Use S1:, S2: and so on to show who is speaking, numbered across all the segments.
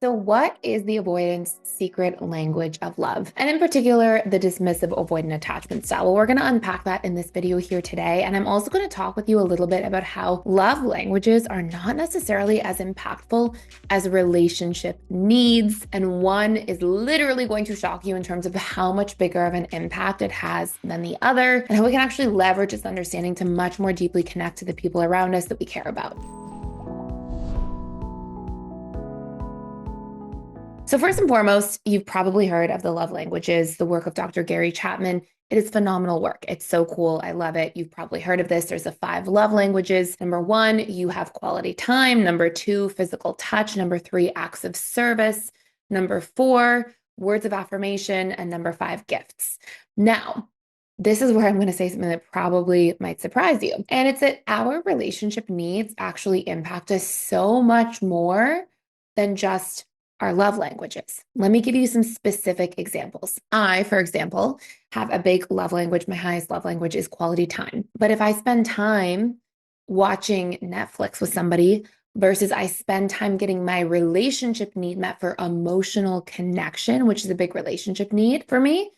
S1: So, what is the avoidance secret language of love? And in particular, the dismissive avoidant attachment style. Well, we're going to unpack that in this video here today. And I'm also going to talk with you a little bit about how love languages are not necessarily as impactful as relationship needs. And one is literally going to shock you in terms of how much bigger of an impact it has than the other, and how we can actually leverage this understanding to much more deeply connect to the people around us that we care about. So first and foremost, you've probably heard of the love languages, the work of Dr. Gary Chapman. It is phenomenal work. It's so cool. I love it. You've probably heard of this. There's the 5 love languages. Number 1, you have quality time. Number 2, physical touch. Number 3, acts of service. Number 4, words of affirmation. And number 5, gifts. Now, this is where I'm going to say something that probably might surprise you. And it's that our relationship needs actually impact us so much more than just our love languages. Let me give you some specific examples. I, for example, have a big love language. My highest love language is quality time. But if I spend time watching Netflix with somebody versus I spend time getting my relationship need met for emotional connection, which is a big relationship need for me,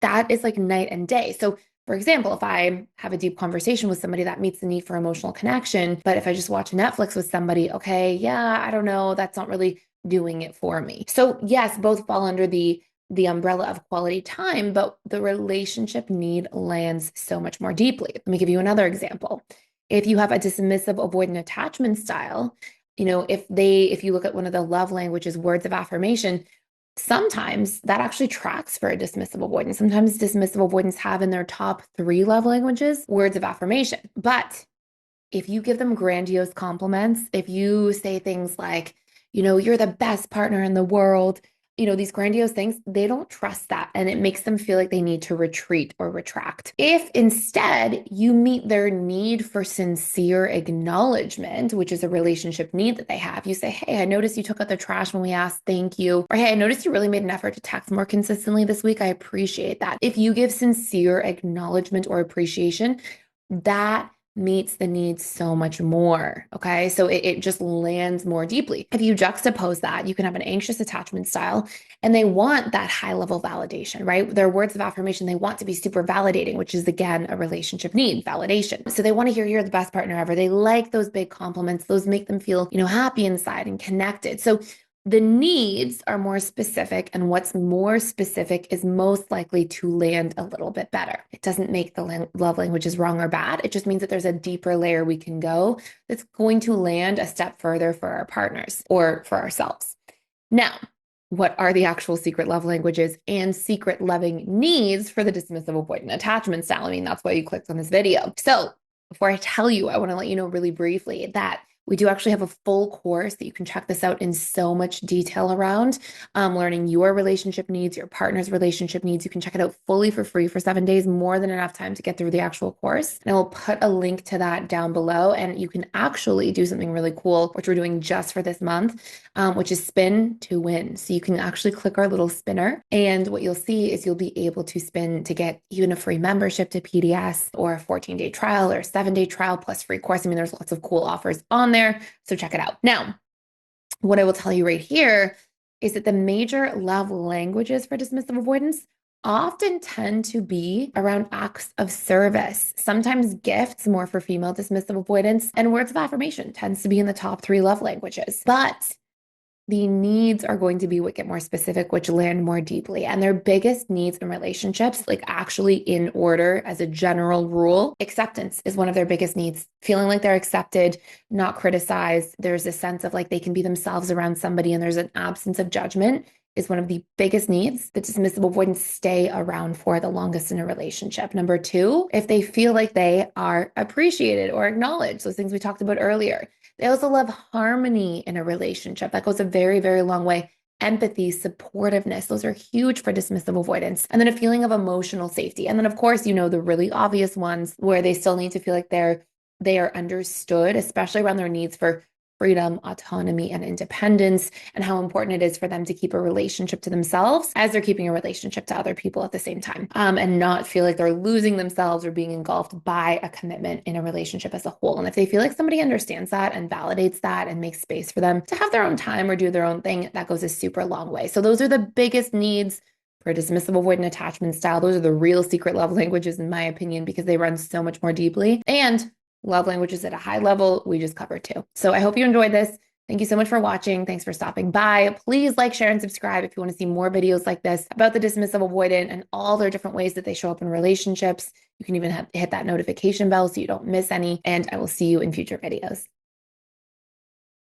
S1: that is like night and day. So for example, if I have a deep conversation with somebody, that meets the need for emotional connection. But if I just watch Netflix with somebody, okay, yeah, I don't know, that's not really doing it for me. So yes, both fall under the umbrella of quality time, but the relationship need lands so much more deeply. Let me give you another example. If you have a dismissive avoidant attachment style, if you look at one of the love languages, words of affirmation, sometimes that actually tracks for a dismissive avoidance. Sometimes dismissive avoidants have in their top 3 love languages words of affirmation. But if you give them grandiose compliments, if you say things like, you're the best partner in the world, these grandiose things, they don't trust that. And it makes them feel like they need to retreat or retract. If instead you meet their need for sincere acknowledgement, which is a relationship need that they have, you say, hey, I noticed you took out the trash when we asked, thank you. Or hey, I noticed you really made an effort to text more consistently this week. I appreciate that. If you give sincere acknowledgement or appreciation, that meets the needs so much more. Okay. So it just lands more deeply. If you juxtapose that, you can have an anxious attachment style and they want that high level validation, right? Their words of affirmation, they want to be super validating, which is again, a relationship need, validation. So they want to hear you're the best partner ever. They like those big compliments. Those make them feel, happy inside and connected. So the needs are more specific, and what's more specific is most likely to land a little bit better. It doesn't make the love languages wrong or bad. It just means that there's a deeper layer we can go that's going to land a step further for our partners or for ourselves. Now, what are the actual secret love languages and secret loving needs for the dismissive avoidant attachment style? I mean, that's why you clicked on this video. So before I tell you, I want to let you know really briefly that we do actually have a full course that you can check this out in so much detail around learning your relationship needs, your partner's relationship needs. You can check it out fully for free for 7 days, more than enough time to get through the actual course. And I will put a link to that down below. And you can actually do something really cool, which we're doing just for this month, which is spin to win. So you can actually click our little spinner. And what you'll see is you'll be able to spin to get even a free membership to PDS or a 14-day trial or a 7-day trial plus free course. I mean, there's lots of cool offers on there. So check it out. Now, what I will tell you right here is that the major love languages for dismissive avoidance often tend to be around acts of service, sometimes gifts, more for female dismissive avoidance, and words of affirmation tends to be in the top 3 love languages. But the needs are going to be what get more specific, which land more deeply. And their biggest needs in relationships, like actually in order as a general rule, acceptance is one of their biggest needs. Feeling like they're accepted, not criticized. There's a sense of like they can be themselves around somebody and there's an absence of judgment is one of the biggest needs that dismissive avoidants stay around for the longest in a relationship. Number 2, if they feel like they are appreciated or acknowledged, those things we talked about earlier. They also love harmony in a relationship. That goes a very, very long way. Empathy, supportiveness, those are huge for dismissive avoidance. And then a feeling of emotional safety. And then, of course, the really obvious ones where they still need to feel like they are understood, especially around their needs for freedom, autonomy, and independence, and how important it is for them to keep a relationship to themselves as they're keeping a relationship to other people at the same time, and not feel like they're losing themselves or being engulfed by a commitment in a relationship as a whole. And if they feel like somebody understands that and validates that and makes space for them to have their own time or do their own thing, that goes a super long way. So those are the biggest needs for dismissive avoidant attachment style. Those are the real secret love languages, in my opinion, because they run so much more deeply. And love languages at a high level, we just covered too. So I hope you enjoyed this. Thank you so much for watching. Thanks for stopping by. Please like, share, and subscribe if you want to see more videos like this about the dismissive avoidant and all their different ways that they show up in relationships. You can even hit that notification bell so you don't miss any. And I will see you in future videos.